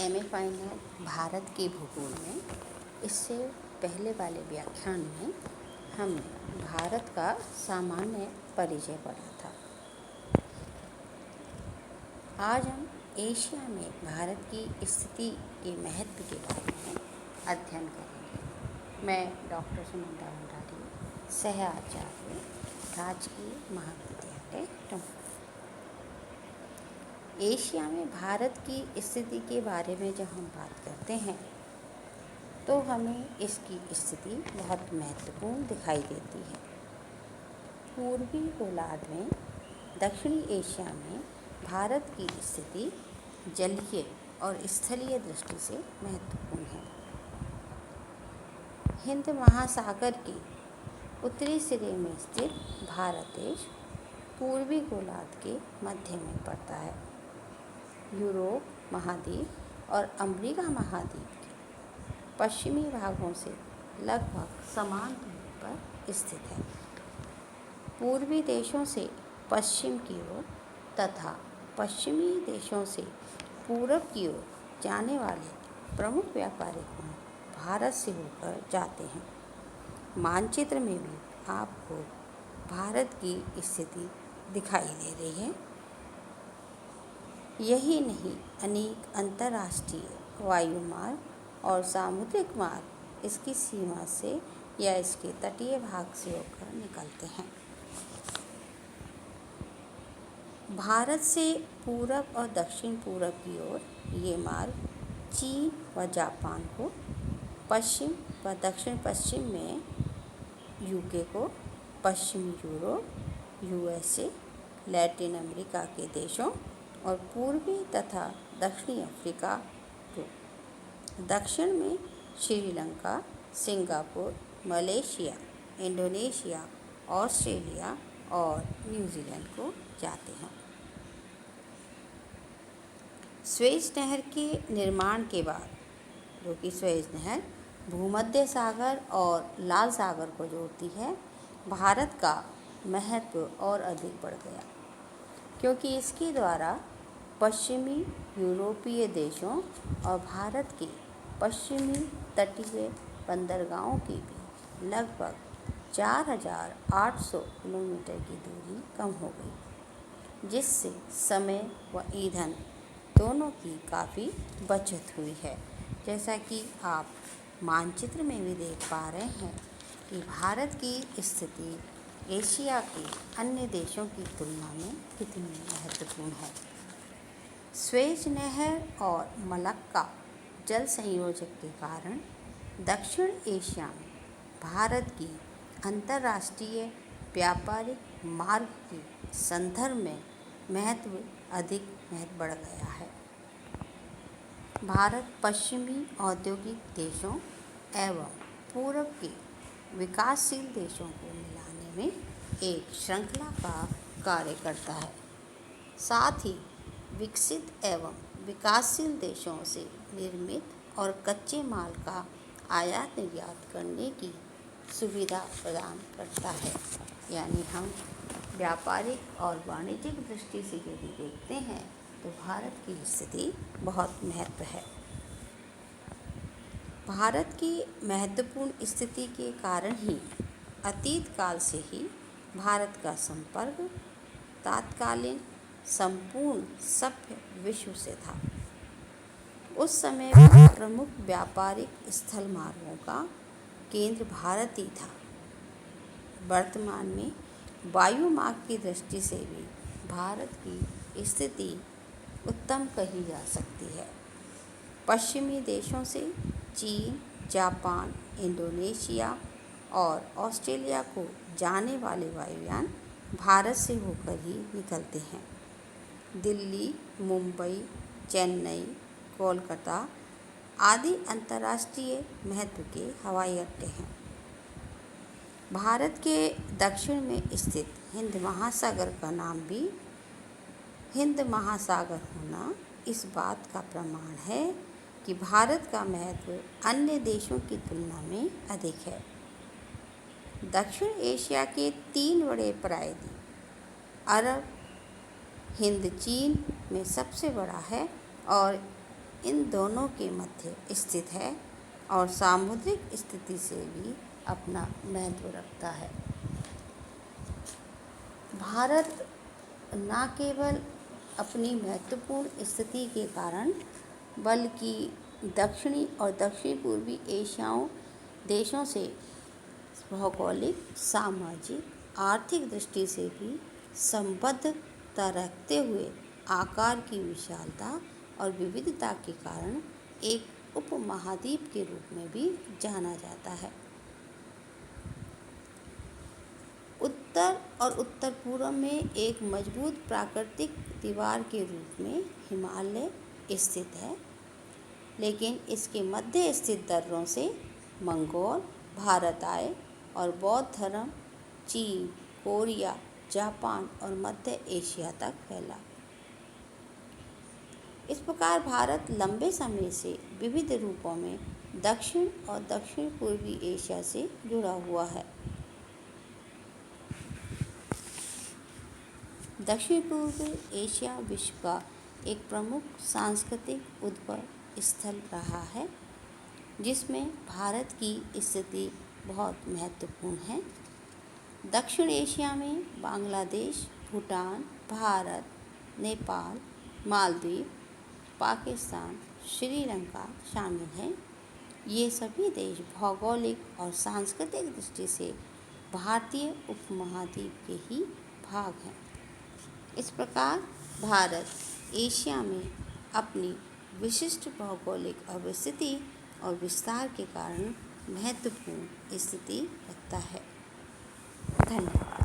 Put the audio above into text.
MA final Bharat के भूगोल में इससे पहले वाले व्याख्यान में हमने भारत का सामान्य परिचय पढ़ा था। आज हम एशिया में भारत की स्थिति के महत्व के बारे में अध्ययन करेंगे। मैं डॉक्टर सुनंदा भंडारी, सह आचार्य, राजकीय महाविद्यालय टुमकुर। एशिया में भारत की स्थिति के बारे में जब हम बात करते हैं तो हमें इसकी स्थिति बहुत महत्वपूर्ण दिखाई देती है। पूर्वी गोलार्ध में दक्षिणी एशिया में भारत की स्थिति जलीय और स्थलीय दृष्टि से महत्वपूर्ण है। हिंद महासागर के उत्तरी सिरे में स्थित भारत देश पूर्वी गोलार्ध के मध्य में पड़ता है। यूरोप महाद्वीप और अमेरिका महाद्वीप के पश्चिमी भागों से लगभग समान दूरी पर स्थित है। पूर्वी देशों से पश्चिम की ओर तथा पश्चिमी देशों से पूरब की ओर जाने वाले प्रमुख व्यापारिक मार्ग भारत से होकर जाते हैं। मानचित्र में भी आपको भारत की स्थिति दिखाई दे रही है। यही नहीं, अनेक अंतर्राष्ट्रीय वायु मार्ग और सामुद्रिक मार्ग इसकी सीमा से या इसके तटीय भाग से होकर निकलते हैं। भारत से पूरब और दक्षिण पूरब की ओर ये मार्ग चीन व जापान को, पश्चिम व दक्षिण पश्चिम में यूके को, पश्चिमी यूरोप, यूएसए, लैटिन अमेरिका के देशों और पूर्वी तथा दक्षिणी अफ्रीका को, दक्षिण में Sri Lanka, Singapore, Malaysia, Indonesia, Australia और न्यूजीलैंड को जाते हैं। स्वेज नहर के निर्माण के बाद, जो कि स्वेज नहर भूमध्य सागर और लाल सागर को जोड़ती है, भारत का महत्व और अधिक बढ़ गया, क्योंकि इसके द्वारा पश्चिमी यूरोपीय देशों और भारत के पश्चिमी तटीय बंदरगाहों की भी लगभग 4,800 किलोमीटर की दूरी कम हो गई, जिससे समय व ईंधन दोनों की काफ़ी बचत हुई है। जैसा कि आप मानचित्र में भी देख पा रहे हैं कि भारत की स्थिति एशिया के अन्य देशों की तुलना में कितनी महत्वपूर्ण है। स्वेज नहर और मलक्का जल संयोजक के कारण दक्षिण एशिया में भारत की अंतर्राष्ट्रीय व्यापारिक मार्ग के संदर्भ में महत्व बढ़ गया है। भारत पश्चिमी औद्योगिक देशों एवं पूरब के विकासशील देशों को मिलाने में एक श्रृंखला का कार्य करता है। साथ ही विकसित एवं विकासशील देशों से निर्मित और कच्चे माल का आयात निर्यात करने की सुविधा प्रदान करता है। यानी हम व्यापारिक और वाणिज्यिक दृष्टि से यदि देखते हैं तो भारत की स्थिति बहुत महत्व है। भारत की महत्वपूर्ण स्थिति के कारण ही अतीत काल से ही भारत का संपर्क तत्कालीन संपूर्ण सभ्य विश्व से था। उस समय प्रमुख व्यापारिक स्थल मार्गों का केंद्र भारत ही था। वर्तमान में वायु मार्ग की दृष्टि से भी भारत की स्थिति उत्तम कही जा सकती है। पश्चिमी देशों से चीन, जापान, इंडोनेशिया और ऑस्ट्रेलिया को जाने वाले वायुयान भारत से होकर ही निकलते हैं। दिल्ली, मुंबई, चेन्नई, कोलकाता आदि अंतर्राष्ट्रीय महत्व के हवाई अड्डे हैं। भारत के दक्षिण में स्थित हिंद महासागर का नाम भी हिंद महासागर होना इस बात का प्रमाण है कि भारत का महत्व अन्य देशों की तुलना में अधिक है। दक्षिण एशिया के 3 बड़े प्रायद्वीप अरब, हिंद, चीन में सबसे बड़ा है और इन दोनों के मध्य स्थित है और सामुद्रिक स्थिति से भी अपना महत्व रखता है। भारत न केवल अपनी महत्वपूर्ण स्थिति के कारण बल्कि दक्षिणी और दक्षिण पूर्वी एशियाई देशों से भौगोलिक, सामाजिक, आर्थिक दृष्टि से भी संबद्धता रखते हुए आकार की विशालता और विविधता के कारण एक उपमहाद्वीप के रूप में भी जाना जाता है। उत्तर और उत्तर पूर्व में एक मजबूत प्राकृतिक दीवार के रूप में हिमालय स्थित है, लेकिन इसके मध्य स्थित दर्रों से मंगोल भारत आए और बौद्ध धर्म चीन, कोरिया, जापान और मध्य एशिया तक फैला। इस प्रकार भारत लंबे समय से विविध रूपों में दक्षिण और दक्षिण पूर्वी एशिया से जुड़ा हुआ है। दक्षिण पूर्वी एशिया विश्व का एक प्रमुख सांस्कृतिक उद्भव स्थल रहा है, जिसमें भारत की स्थिति बहुत महत्वपूर्ण है। दक्षिण एशिया में बांग्लादेश, भूटान, भारत, नेपाल, मालदीव, पाकिस्तान, श्रीलंका शामिल हैं। ये सभी देश भौगोलिक और सांस्कृतिक दृष्टि से भारतीय उपमहाद्वीप के ही भाग हैं। इस प्रकार भारत एशिया में अपनी विशिष्ट भौगोलिक अवस्थिति और विस्तार के कारण महत्वपूर्ण स्थिति रखता है। धन्यवाद।